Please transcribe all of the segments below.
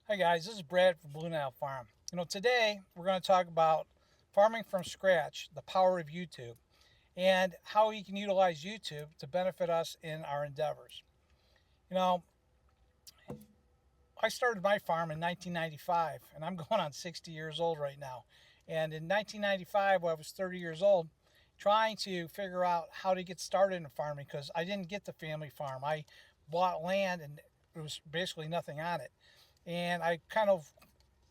Hi guys, this is Brad from Blue Nile Farm. Today we're going to talk about farming from scratch, the power of YouTube, and how we can utilize YouTube to benefit us in our endeavors. You know, I started my farm in 1995, and I'm going on 60 years old right now. And in 1995, when I was 30 years old, trying to figure out how to get started in farming because I didn't get the family farm. I bought land and there was basically nothing on it. And I kind of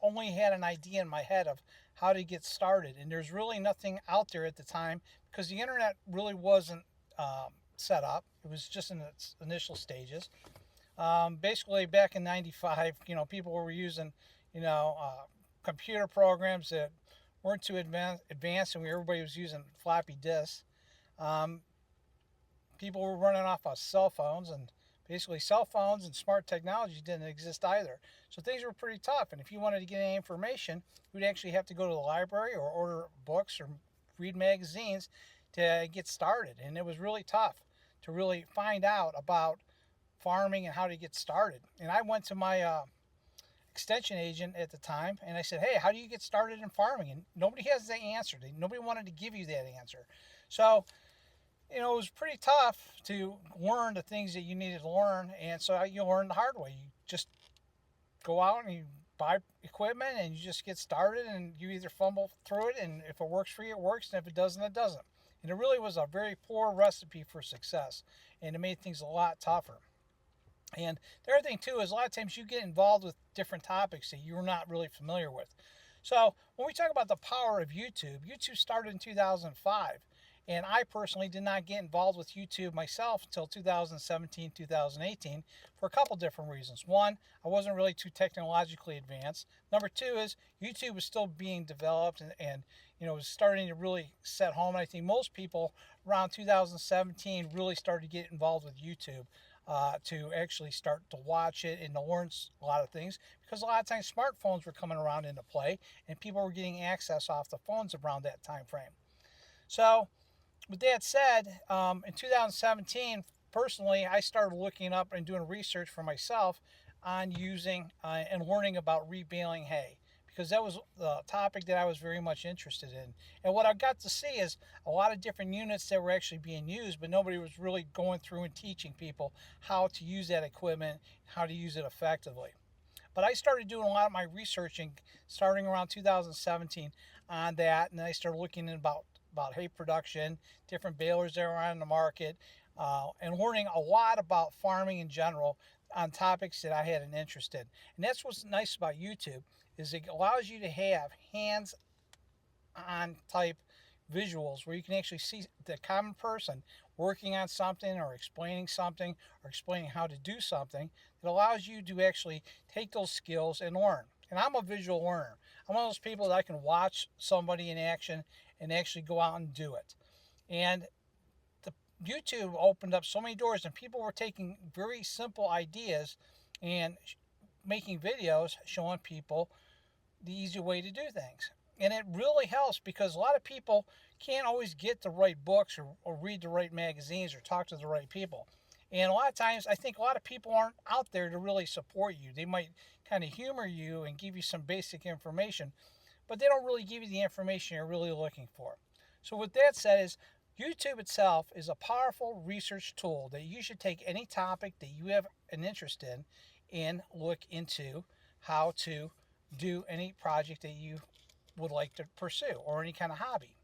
only had an idea in my head of how to get started. And there's really nothing out there at the time because the internet really wasn't set up. It was just in its initial stages. Basically, back in '95, people were using, you know, uh, computer programs that weren't too advanced, and everybody was using floppy disks. Um, People were running off of cell phones, and basically cell phones and smart technology didn't exist either. So things were pretty tough. And if you wanted to get any information, you'd actually have to go to the library or order books or read magazines to get started. And it was really tough to really find out about farming and how to get started. And I went to my extension agent at the time and I said, "Hey, how do you get started in farming?" And nobody has the answer. Nobody wanted to give you that answer. So it was pretty tough to learn the things that you needed to learn, and so you learn the hard way. You just go out and you buy equipment, and you just get started, and you either fumble through it, and if it works for you, it works, and if it doesn't, it doesn't. And it really was a very poor recipe for success, and it made things a lot tougher. And the other thing too is a lot of times you get involved with different topics that you're not really familiar with. So when we talk about the power of YouTube, YouTube started in 2005. And I personally did not get involved with YouTube myself until 2017, 2018 for a couple different reasons. One, I wasn't really too technologically advanced. Number two is YouTube was still being developed and was starting to really set home. And I think most people around 2017 really started to get involved with YouTube to actually start to watch it and to learn a lot of things because a lot of times smartphones were coming around into play and people were getting access off the phones around that time frame. So with that said, in 2017, personally, I started looking up and doing research for myself on using and learning about rebaling hay because that was the topic that I was very much interested in. And what I got to see is a lot of different units that were actually being used, but nobody was really going through and teaching people how to use that equipment, how to use it effectively. But I started doing a lot of my researching starting around 2017 on that, and then I started looking at about hay production, different balers that are on the market, and learning a lot about farming in general on topics that I had an interest in. And that's what's nice about YouTube is it allows you to have hands-on type visuals where you can actually see the common person working on something or explaining how to do something that allows you to actually take those skills and learn. And I'm a visual learner. I'm one of those people that I can watch somebody in action and actually go out and do it. And the YouTube opened up so many doors, and people were taking very simple ideas and making videos showing people the easy way to do things. And it really helps because a lot of people can't always get the right books or read the right magazines or talk to the right people. And a lot of times, I think a lot of people aren't out there to really support you. They might kind of humor you and give you some basic information, but they don't really give you the information you're really looking for. So with that said, is YouTube itself is a powerful research tool that you should take any topic that you have an interest in and look into how to do any project that you would like to pursue or any kind of hobby.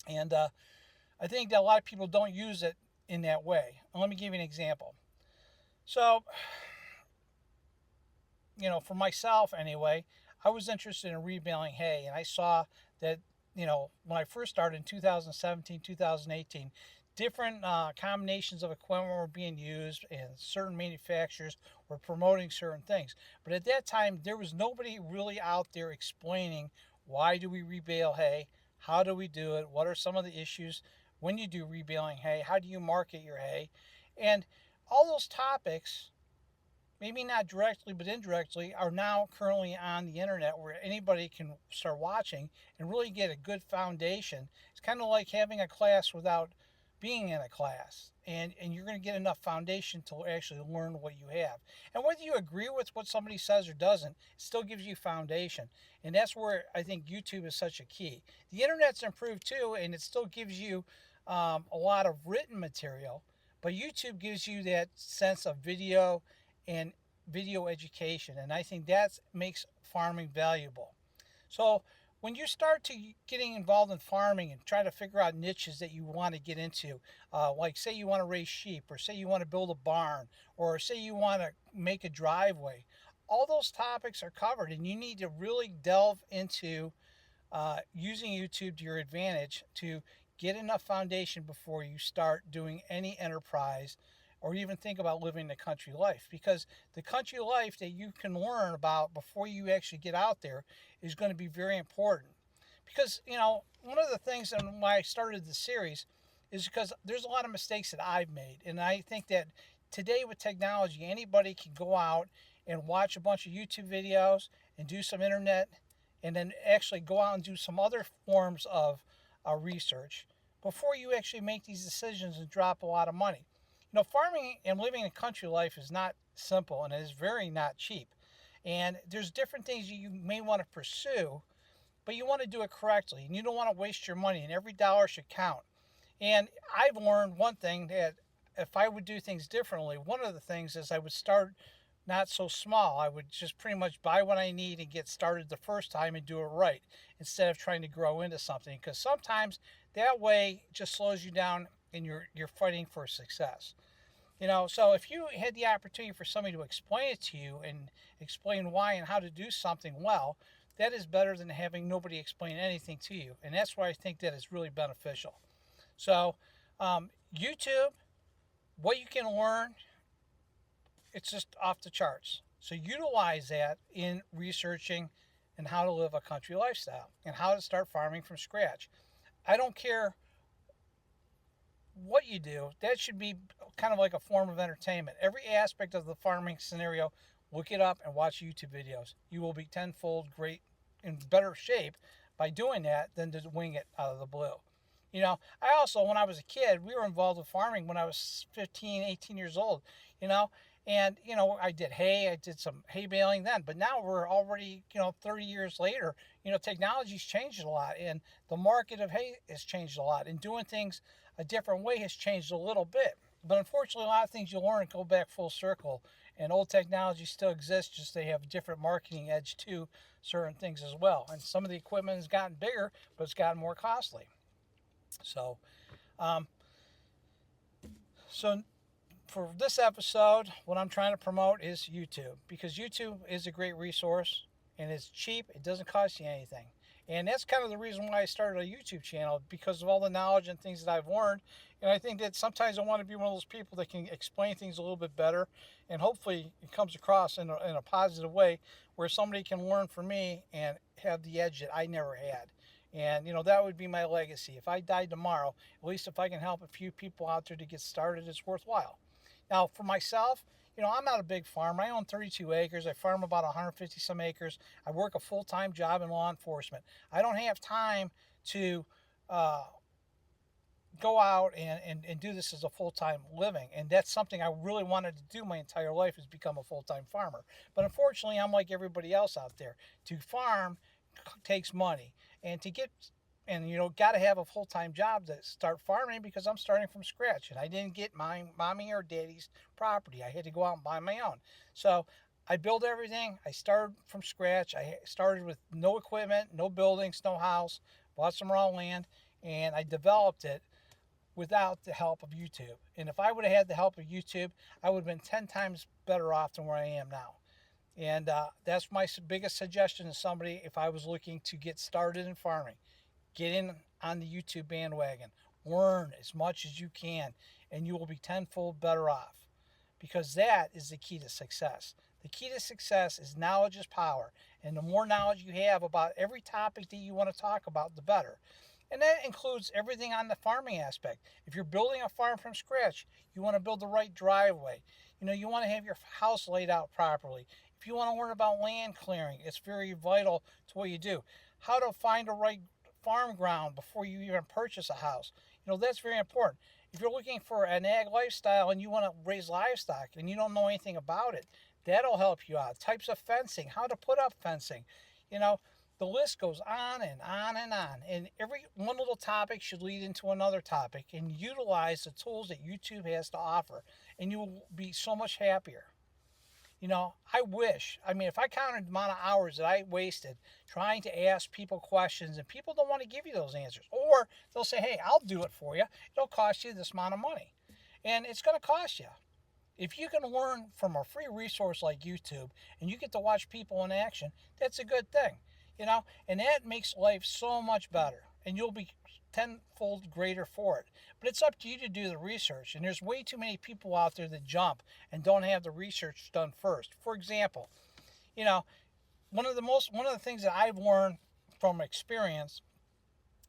And I think that a lot of people don't use it in that way. And let me give you an example. So, for myself anyway, I was interested in rebaling hay, and I saw that, when I first started in 2017, 2018, different combinations of equipment were being used, and certain manufacturers were promoting certain things. But at that time, there was nobody really out there explaining why do we rebale hay, how do we do it, what are some of the issues when you do rebaling hay, how do you market your hay, and all those topics maybe not directly but indirectly, are now currently on the internet where anybody can start watching and really get a good foundation. It's kind of like having a class without being in a class, and you're going to get enough foundation to actually learn what you have. And whether you agree with what somebody says or doesn't, it still gives you foundation. And that's where I think YouTube is such a key. The internet's improved too, and it still gives you a lot of written material, but YouTube gives you that sense of video and video education, and I think that makes farming valuable. So when you start to getting involved in farming and try to figure out niches that you want to get into, like say you want to raise sheep, or say you want to build a barn, or say you want to make a driveway, all those topics are covered, and you need to really delve into using YouTube to your advantage to get enough foundation before you start doing any enterprise or even think about living the country life. Because the country life that you can learn about before you actually get out there is going to be very important. Because, one of the things and why I started the series is because there's a lot of mistakes that I've made. And I think that today with technology, anybody can go out and watch a bunch of YouTube videos and do some internet and then actually go out and do some other forms of research before you actually make these decisions and drop a lot of money. Farming and living a country life is not simple, and it is very not cheap. And there's different things you may want to pursue, but you want to do it correctly, and you don't want to waste your money, and every dollar should count. And I've learned one thing, that if I would do things differently, one of the things is I would start not so small. I would just pretty much buy what I need and get started the first time and do it right, instead of trying to grow into something, because sometimes that way just slows you down and you're fighting for success. So if you had the opportunity for somebody to explain it to you and explain why and how to do something well, that is better than having nobody explain anything to you. And that's why I think that is really beneficial. So YouTube, what you can learn, it's just off the charts. So utilize that in researching and how to live a country lifestyle and how to start farming from scratch. I don't care what you do, that should be kind of like a form of entertainment. Every aspect of the farming scenario, look it up and watch YouTube videos. You will be tenfold great in better shape by doing that than to wing it out of the blue. I also, when I was a kid, we were involved with farming when I was 15, 18 years old, and, I did hay, I did some hay baling then, but now we're already, 30 years later, technology's changed a lot, and the market of hay has changed a lot, and doing things a different way has changed a little bit. But unfortunately, a lot of things you learn go back full circle, and old technology still exists, just they have a different marketing edge to certain things as well. And some of the equipment has gotten bigger, but it's gotten more costly. So, so for this episode, what I'm trying to promote is YouTube, because YouTube is a great resource and it's cheap. It doesn't cost you anything. And that's kind of the reason why I started a YouTube channel, because of all the knowledge and things that I've learned. And I think that sometimes I want to be one of those people that can explain things a little bit better. And hopefully it comes across in a positive way where somebody can learn from me and have the edge that I never had. And, that would be my legacy. If I died tomorrow, at least if I can help a few people out there to get started, it's worthwhile. Now, for myself, I'm not a big farmer. I own 32 acres. I farm about 150 some acres. I work a full-time job in law enforcement. I don't have time to go out and do this as a full-time living. And that's something I really wanted to do my entire life, is become a full-time farmer. But unfortunately, I'm like everybody else out there. To farm takes money. And got to have a full-time job to start farming, because I'm starting from scratch. And I didn't get my mommy or daddy's property. I had to go out and buy my own. So I built everything. I started from scratch. I started with no equipment, no buildings, no house, bought some raw land, and I developed it without the help of YouTube. And if I would have had the help of YouTube, I would have been 10 times better off than where I am now. And that's my biggest suggestion to somebody if I was looking to get started in farming. Get in on the YouTube bandwagon. Learn as much as you can, and you will be tenfold better off, because that is the key to success. The key to success is knowledge is power, and the more knowledge you have about every topic that you want to talk about, the better. And that includes everything on the farming aspect. If you're building a farm from scratch, you want to build the right driveway. You want to have your house laid out properly. If you want to learn about land clearing, it's very vital to what you do. How to find the right farm ground before you even purchase a house. That's very important. If you're looking for an ag lifestyle and you want to raise livestock and you don't know anything about it, that'll help you out. Types of fencing, how to put up fencing. You know, the list goes on and on and on. And every one little topic should lead into another topic, and utilize the tools that YouTube has to offer, and you will be so much happier. You know, if I counted the amount of hours that I wasted trying to ask people questions and people don't want to give you those answers, or they'll say, hey, I'll do it for you. It'll cost you this amount of money. And it's going to cost you. If you can learn from a free resource like YouTube and you get to watch people in action, that's a good thing. You know, and that makes life so much better. And you'll be tenfold greater for it. But it's up to you to do the research. And there's way too many people out there that jump and don't have the research done first. For example, you know, one of the things that I've learned from experience,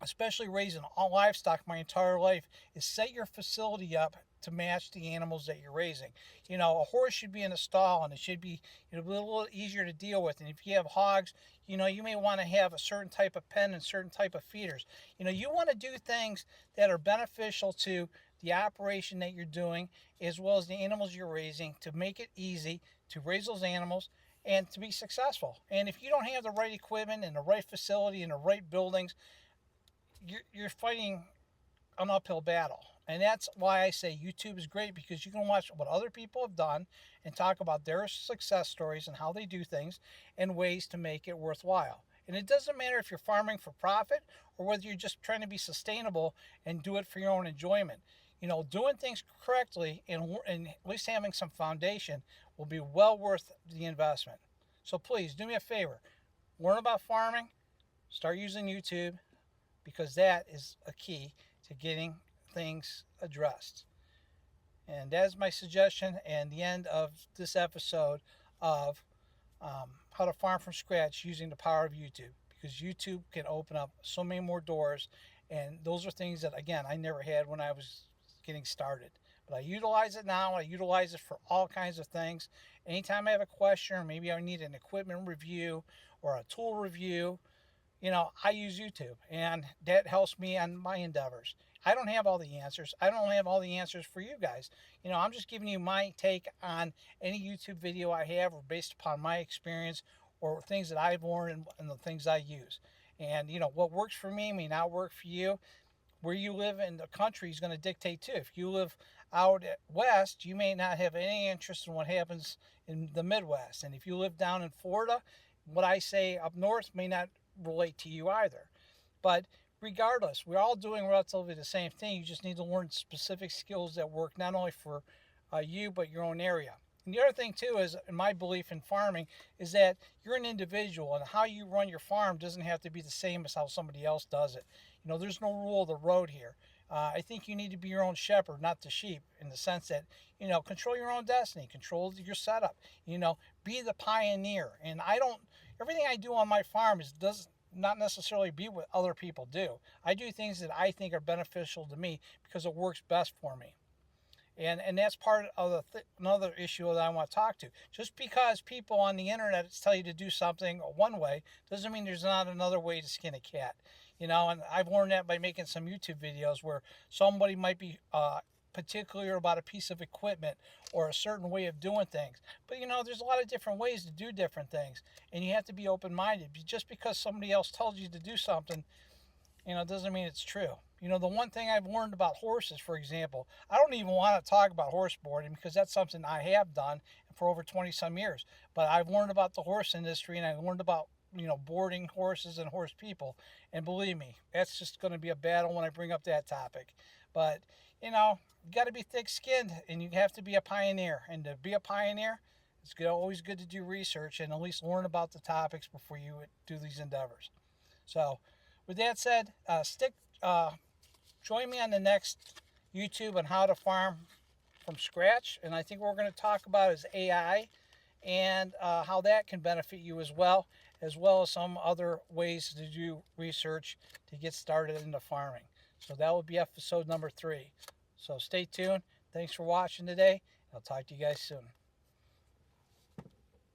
especially raising all livestock my entire life, is set your facility up to match the animals that you're raising. You know, a horse should be in a stall, and it should be, a little easier to deal with. And if you have hogs, you know, you may want to have a certain type of pen and certain type of feeders. You know, you want to do things that are beneficial to the operation that you're doing, as well as the animals you're raising, to make it easy to raise those animals and to be successful. And if you don't have the right equipment and the right facility and the right buildings, you're fighting an uphill battle. And that's why I say YouTube is great, because you can watch what other people have done and talk about their success stories and how they do things and ways to make it worthwhile. And it doesn't matter if you're farming for profit or whether you're just trying to be sustainable and do it for your own enjoyment. You know, doing things correctly and at least having some foundation will be well worth the investment. So please do me a favor, learn about farming, start using YouTube, because that is a key to getting things addressed. And that is my suggestion and the end of this episode of how to farm from scratch using the power of YouTube, because YouTube can open up so many more doors, and those are things that, again, I never had when I was getting started. But I utilize it now. I utilize it for all kinds of things. Anytime I have a question, or maybe I need an equipment review or a tool review, you know, I use YouTube, and that helps me on my endeavors. I don't have all the answers. I don't have all the answers for you guys. You know, I'm just giving you my take on any YouTube video I have, or based upon my experience or things that I've learned and the things I use. And, you know, what works for me may not work for you. Where you live in the country is going to dictate too. If you live out west, you may not have any interest in what happens in the Midwest. And if you live down in Florida, what I say up north may not relate to you either. But regardless, we're all doing relatively the same thing. You just need to learn specific skills that work not only for you, but your own area. And the other thing too is, in my belief in farming, is that you're an individual, and how you run your farm doesn't have to be the same as how somebody else does it. You know, there's no rule of the road here. I think you need to be your own shepherd, not the sheep, in the sense that, you know, control your own destiny, control your setup, you know, be the pioneer. And everything I do on my farm does not necessarily be what other people do. I do things that I think are beneficial to me because it works best for me. And that's part of another issue that I want to talk to. Just because people on the internet tell you to do something one way doesn't mean there's not another way to skin a cat. You know, and I've learned that by making some YouTube videos where somebody might be particular about a piece of equipment or a certain way of doing things. But, you know, there's a lot of different ways to do different things, and you have to be open-minded. Just because somebody else tells you to do something, you know, doesn't mean it's true. You know, the one thing I've learned about horses, for example, I don't even want to talk about horse boarding because that's something I have done for over 20 some years. But I've learned about the horse industry, and I've learned about, you know, boarding horses and horse people. And believe me, that's just going to be a battle when I bring up that topic. But, you know, you got to be thick-skinned, and you have to be a pioneer. And to be a pioneer, it's always good to do research and at least learn about the topics before you do these endeavors. So, with that said, join me on the next YouTube on how to farm from scratch. And I think what we're going to talk about is AI and how that can benefit you as well as some other ways to do research to get started into farming. So that will be episode number 3. So stay tuned. Thanks for watching today. I'll talk to you guys soon.